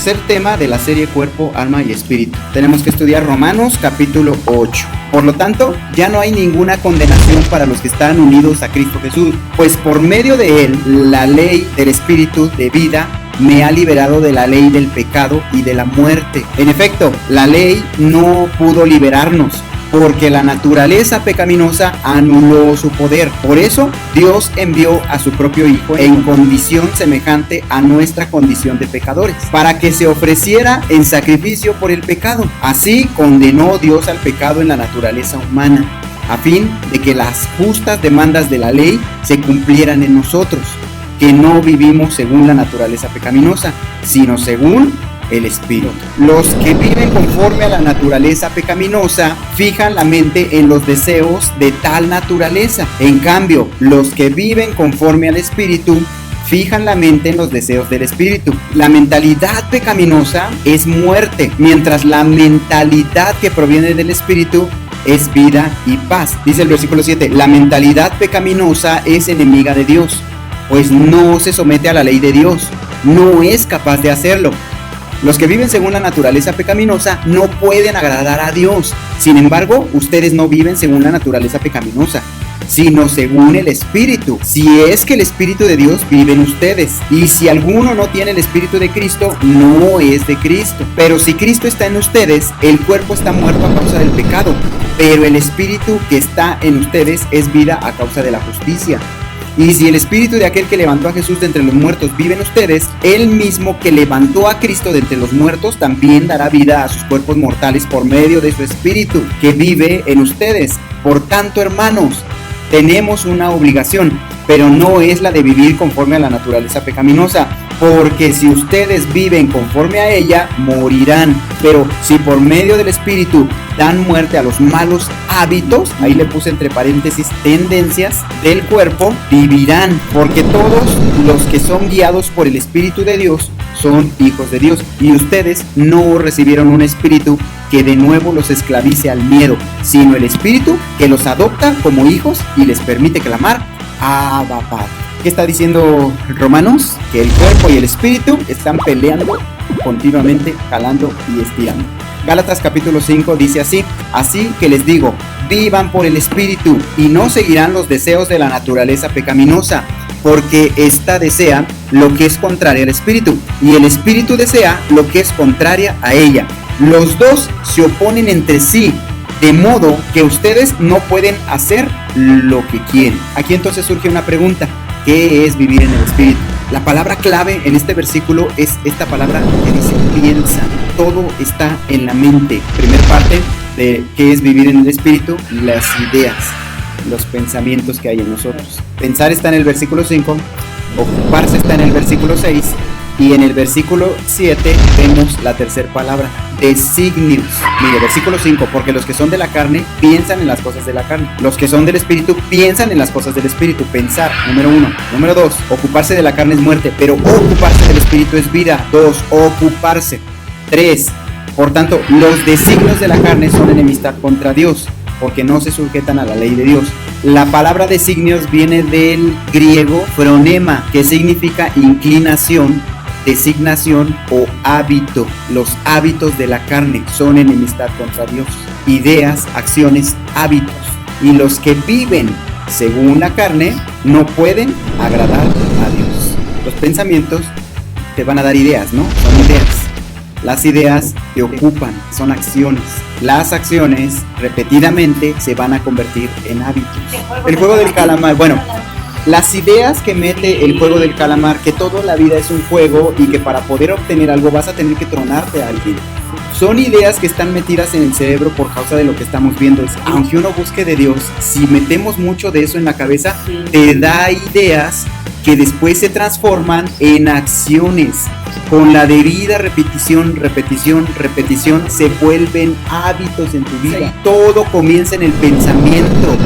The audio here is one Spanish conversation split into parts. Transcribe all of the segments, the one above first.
tercer tema de la serie Cuerpo, Alma y Espíritu. Tenemos que estudiar Romanos capítulo 8. Por lo tanto, ya no hay ninguna condenación para los que están unidos a Cristo Jesús, pues por medio de Él, la ley del Espíritu de vida me ha liberado de la ley del pecado y de la muerte. En efecto, la ley no pudo liberarnos, porque la naturaleza pecaminosa anuló su poder. Por eso, Dios envió a su propio Hijo en condición semejante a nuestra condición de pecadores, para que se ofreciera en sacrificio por el pecado. Así condenó Dios al pecado en la naturaleza humana, a fin de que las justas demandas de la ley se cumplieran en nosotros, que no vivimos según la naturaleza pecaminosa, sino según el Espíritu. Los que viven conforme a la naturaleza pecaminosa fijan la mente en los deseos de tal naturaleza. En cambio, los que viven conforme al Espíritu fijan la mente en los deseos del Espíritu. La mentalidad pecaminosa es muerte, mientras la mentalidad que proviene del Espíritu es vida y paz. Dice el versículo 7, la mentalidad pecaminosa es enemiga de Dios, pues no se somete a la ley de Dios, no es capaz de hacerlo. Los que viven según la naturaleza pecaminosa no pueden agradar a Dios. Sin embargo, ustedes no viven según la naturaleza pecaminosa, sino según el Espíritu, si es que el Espíritu de Dios vive en ustedes. Y si alguno no tiene el Espíritu de Cristo, no es de Cristo. Pero si Cristo está en ustedes, el cuerpo está muerto a causa del pecado, pero el Espíritu que está en ustedes es vida a causa de la justicia. Y si el Espíritu de aquel que levantó a Jesús de entre los muertos vive en ustedes, él mismo que levantó a Cristo de entre los muertos también dará vida a sus cuerpos mortales por medio de su Espíritu que vive en ustedes. Por tanto, hermanos, tenemos una obligación, pero no es la de vivir conforme a la naturaleza pecaminosa, porque si ustedes viven conforme a ella, morirán. Pero si por medio del Espíritu dan muerte a los malos hábitos, ahí le puse entre paréntesis tendencias del cuerpo, vivirán, porque todos los que son guiados por el Espíritu de Dios son hijos de Dios. Y ustedes no recibieron un espíritu que de nuevo los esclavice al miedo, sino el Espíritu que los adopta como hijos y les permite clamar, Abba, Padre. ¿Qué está diciendo Romanos? Que el cuerpo y el espíritu están peleando continuamente, jalando y estirando. Gálatas capítulo 5 dice así: así que les digo, vivan por el espíritu y no seguirán los deseos de la naturaleza pecaminosa, porque ésta desea lo que es contraria al espíritu y el espíritu desea lo que es contraria a ella. Los dos se oponen entre sí, de modo que ustedes no pueden hacer lo que quieren. Aquí entonces surge una pregunta: ¿qué es vivir en el Espíritu? La palabra clave en este versículo es esta palabra que dice piensa. Todo está en la mente. Primer parte de qué es vivir en el Espíritu: las ideas, los pensamientos que hay en nosotros. Pensar está en el versículo 5, ocuparse está en el versículo 6, y en el versículo 7 vemos la tercera palabra, designios. Mire, versículo 5, porque los que son de la carne piensan en las cosas de la carne, los que son del Espíritu piensan en las cosas del Espíritu. Pensar, número 1. Número 2, ocuparse de la carne es muerte, pero ocuparse del Espíritu es vida. 2, ocuparse. 3, por tanto, los designios de la carne son enemistad contra Dios, porque no se sujetan a la ley de Dios. La palabra designios viene del griego phronema, que significa inclinación, designación o hábito. Los hábitos de la carne son enemistad contra Dios. Ideas, acciones, hábitos. Y los que viven según la carne no pueden agradar a Dios. Los pensamientos te van a dar ideas, ¿no? Son ideas. Las ideas te ocupan, son acciones. Las acciones repetidamente se van a convertir en hábitos. El juego del calamar, bueno, las ideas que mete el juego del calamar, que toda la vida es un juego y que para poder obtener algo vas a tener que tronarte a alguien. Son ideas que están metidas en el cerebro por causa de lo que estamos viendo. Aunque uno busque de Dios, si metemos mucho de eso en la cabeza, te da ideas que después se transforman en acciones. Con la debida repetición, se vuelven hábitos en tu vida. Todo comienza en el pensamiento.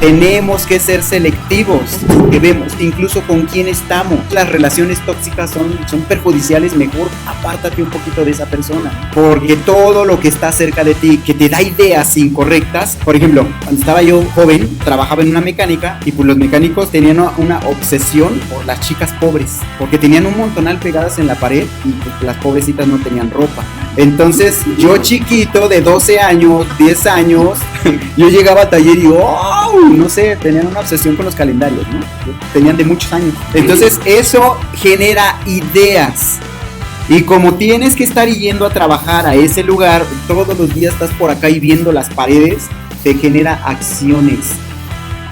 tenemos que ser selectivos, que vemos incluso con quién estamos. Las relaciones tóxicas son perjudiciales, mejor apártate un poquito de esa persona, porque todo lo que está cerca de ti, que te da ideas incorrectas. Por ejemplo, cuando estaba yo joven, trabajaba en una mecánica y pues los mecánicos tenían una obsesión por las chicas pobres, porque tenían un montonal pegadas en la pared y pues, las pobrecitas no tenían ropa. Entonces yo chiquito de 12 años, 10 años, yo llegaba al taller y no sé, tenían una obsesión con los calendarios, ¿no? Tenían de muchos años. Entonces eso genera ideas. Y como tienes que estar yendo a trabajar a ese lugar, todos los días estás por acá y viendo las paredes, te genera acciones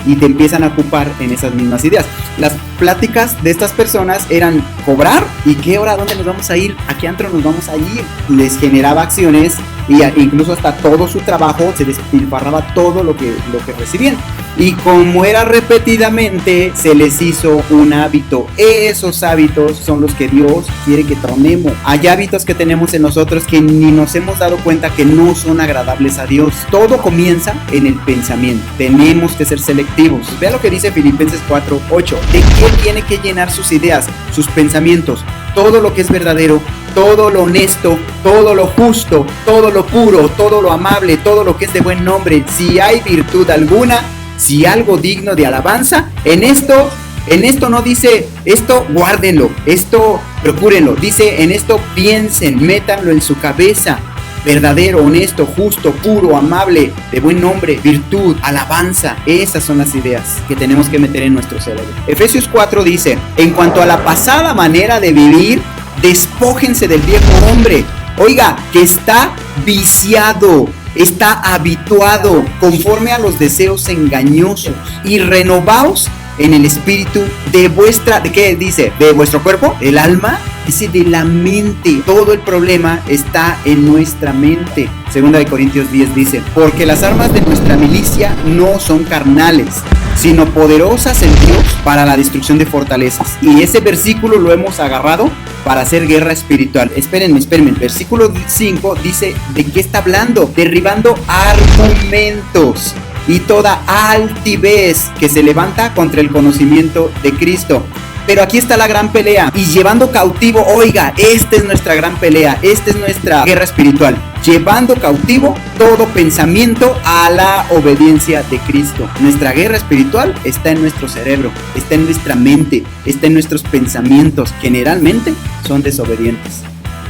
y te empiezan a ocupar en esas mismas ideas. Las pláticas de estas personas eran cobrar y qué hora, dónde nos vamos a ir, a qué antro nos vamos a ir. Les generaba acciones y incluso hasta todo su trabajo se despilfarraba todo lo que recibían. Y como era repetidamente, se les hizo un hábito. Esos hábitos son los que Dios quiere que tomemos. Hay hábitos que tenemos en nosotros que ni nos hemos dado cuenta que no son agradables a Dios. Todo comienza en el pensamiento. Tenemos que ser selectivos. Vea lo que dice Filipenses 4:8. ¿De qué tiene que llenar sus ideas, sus pensamientos? Todo lo que es verdadero, todo lo honesto, todo lo justo, todo lo puro, todo lo amable, todo lo que es de buen nombre. Si hay virtud alguna, si algo digno de alabanza, en esto no dice esto guárdenlo, esto procúrenlo, dice en esto piensen, métanlo en su cabeza. Verdadero, honesto, justo, puro, amable, de buen nombre, virtud, alabanza. Esas son las ideas que tenemos que meter en nuestro cerebro. Efesios 4 dice, en cuanto a la pasada manera de vivir, despójense del viejo hombre. Oiga, que está viciado, está habituado conforme a los deseos engañosos, y renovaos en el espíritu de vuestra, ¿de qué dice? ¿De vuestro cuerpo? ¿El alma? Dice de la mente. Todo el problema está en nuestra mente. Segunda de Corintios 10 dice, porque las armas de nuestra milicia no son carnales, sino poderosas en Dios para la destrucción de fortalezas. Y ese versículo lo hemos agarrado para hacer guerra espiritual. Espérenme. Versículo 5 dice, ¿de qué está hablando? Derribando argumentos y toda altivez que se levanta contra el conocimiento de Cristo. Pero aquí está la gran pelea, y llevando cautivo, oiga, esta es nuestra gran pelea, esta es nuestra guerra espiritual, llevando cautivo todo pensamiento a la obediencia de Cristo. Nuestra guerra espiritual está en nuestro cerebro, está en nuestra mente, está en nuestros pensamientos, generalmente son desobedientes.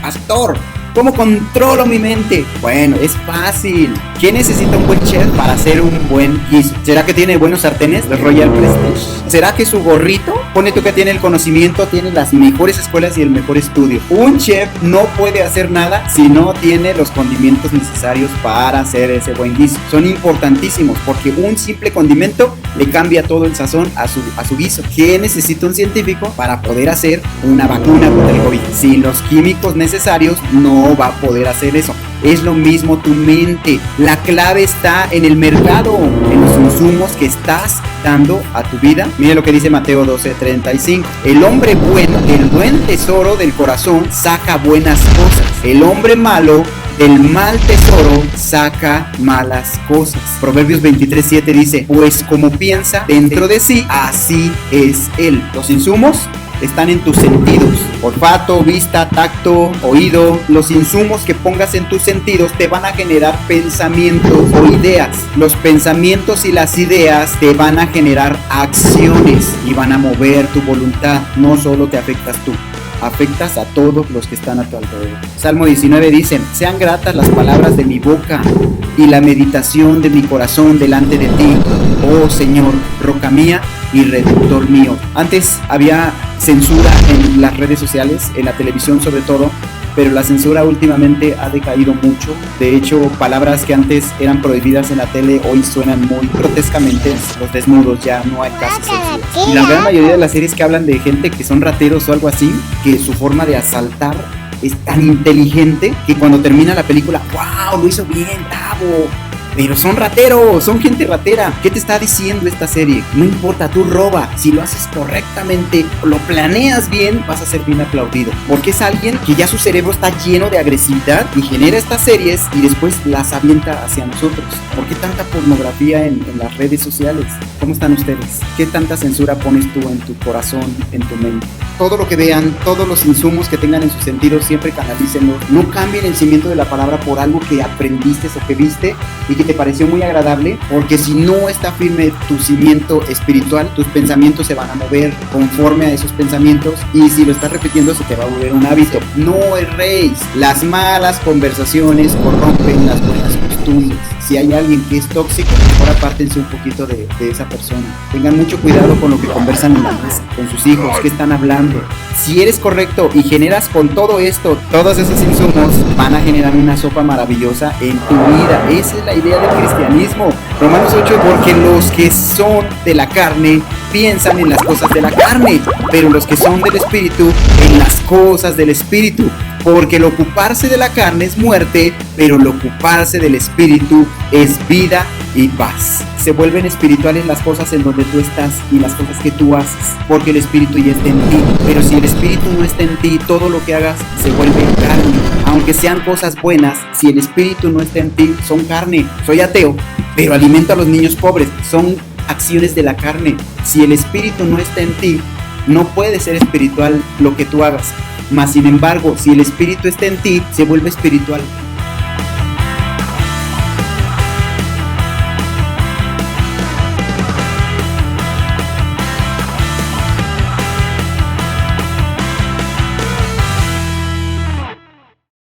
Pastor, ¿cómo controlo mi mente? Bueno, es fácil. ¿Quién necesita un buen chef para hacer un buen guiso? ¿Será que tiene buenos sartenes de Royal Prestige? ¿Será que su gorrito? Pone tú que tiene el conocimiento, tiene las mejores escuelas y el mejor estudio. Un chef no puede hacer nada si no tiene los condimentos necesarios para hacer ese buen guiso. Son importantísimos porque un simple condimento le cambia todo el sazón a su guiso. ¿Qué necesita un científico para poder hacer una vacuna contra el COVID? Sin los químicos necesarios no va a poder hacer eso. Es lo mismo tu mente. La clave está en el mercado, en los insumos que estás dando a tu vida. Mire lo que dice Mateo 12:35. El hombre bueno, del buen tesoro del corazón, saca buenas cosas. El hombre malo, del mal tesoro, saca malas cosas. Proverbios 23:7 dice, pues como piensa dentro de sí, así es él. Los insumos están en tus sentidos: olfato, vista, tacto, oído. Los insumos que pongas en tus sentidos te van a generar pensamientos o ideas. Los pensamientos y las ideas te van a generar acciones y van a mover tu voluntad. No solo te afectas tú, afectas a todos los que están a tu alrededor. Salmo 19 dice, sean gratas las palabras de mi boca y la meditación de mi corazón delante de ti, oh Señor, roca mía y redentor mío. Antes había censura en las redes sociales, en la televisión sobre todo, pero la censura últimamente ha decaído mucho. De hecho, palabras que antes eran prohibidas en la tele hoy suenan muy grotescamente. Los desnudos, ya no hay casi censura. Y la gran mayoría de las series que hablan de gente que son rateros o algo así, que su forma de asaltar es tan inteligente que cuando termina la película, ¡wow! Lo hizo bien, bravo. pero son rateros, son gente ratera. ¿Qué te está diciendo esta serie? No importa, tú roba, si lo haces correctamente, lo planeas bien, vas a ser bien aplaudido, porque es alguien que ya su cerebro está lleno de agresividad y genera estas series y después las avienta hacia nosotros. ¿Por qué tanta pornografía en las redes sociales? ¿Cómo están ustedes? ¿Qué tanta censura pones tú en tu corazón, en tu mente? Todo lo que vean, todos los insumos que tengan en sus sentidos, siempre canalícenlo. No cambien el cimiento de la palabra por algo que aprendiste o que viste y que te pareció muy agradable, porque si no está firme tu cimiento espiritual, tus pensamientos se van a mover conforme a esos pensamientos, y si lo estás repitiendo se te va a volver un hábito. No erréis. Las malas conversaciones corrompen las buenas costumbres. Si hay alguien que es tóxico, mejor apártense un poquito de esa persona. Tengan mucho cuidado con lo que conversan en la mesa, con sus hijos, qué están hablando. Si eres correcto y generas con todo esto, todos esos insumos van a generar una sopa maravillosa en tu vida. Esa es la idea del cristianismo. Romanos 8, porque los que son de la carne piensan en las cosas de la carne, pero los que son del espíritu en las cosas del espíritu. Porque el ocuparse de la carne es muerte, pero el ocuparse del espíritu es vida y paz. Se vuelven espirituales las cosas en donde tú estás y las cosas que tú haces, porque el espíritu ya está en ti. Pero si el espíritu no está en ti, todo lo que hagas se vuelve carne. Aunque sean cosas buenas, si el espíritu no está en ti, son carne. Soy ateo, pero alimento a los niños pobres. Son acciones de la carne. Si el espíritu no está en ti, no puede ser espiritual lo que tú hagas. Mas sin embargo, si el espíritu está en ti, se vuelve espiritual.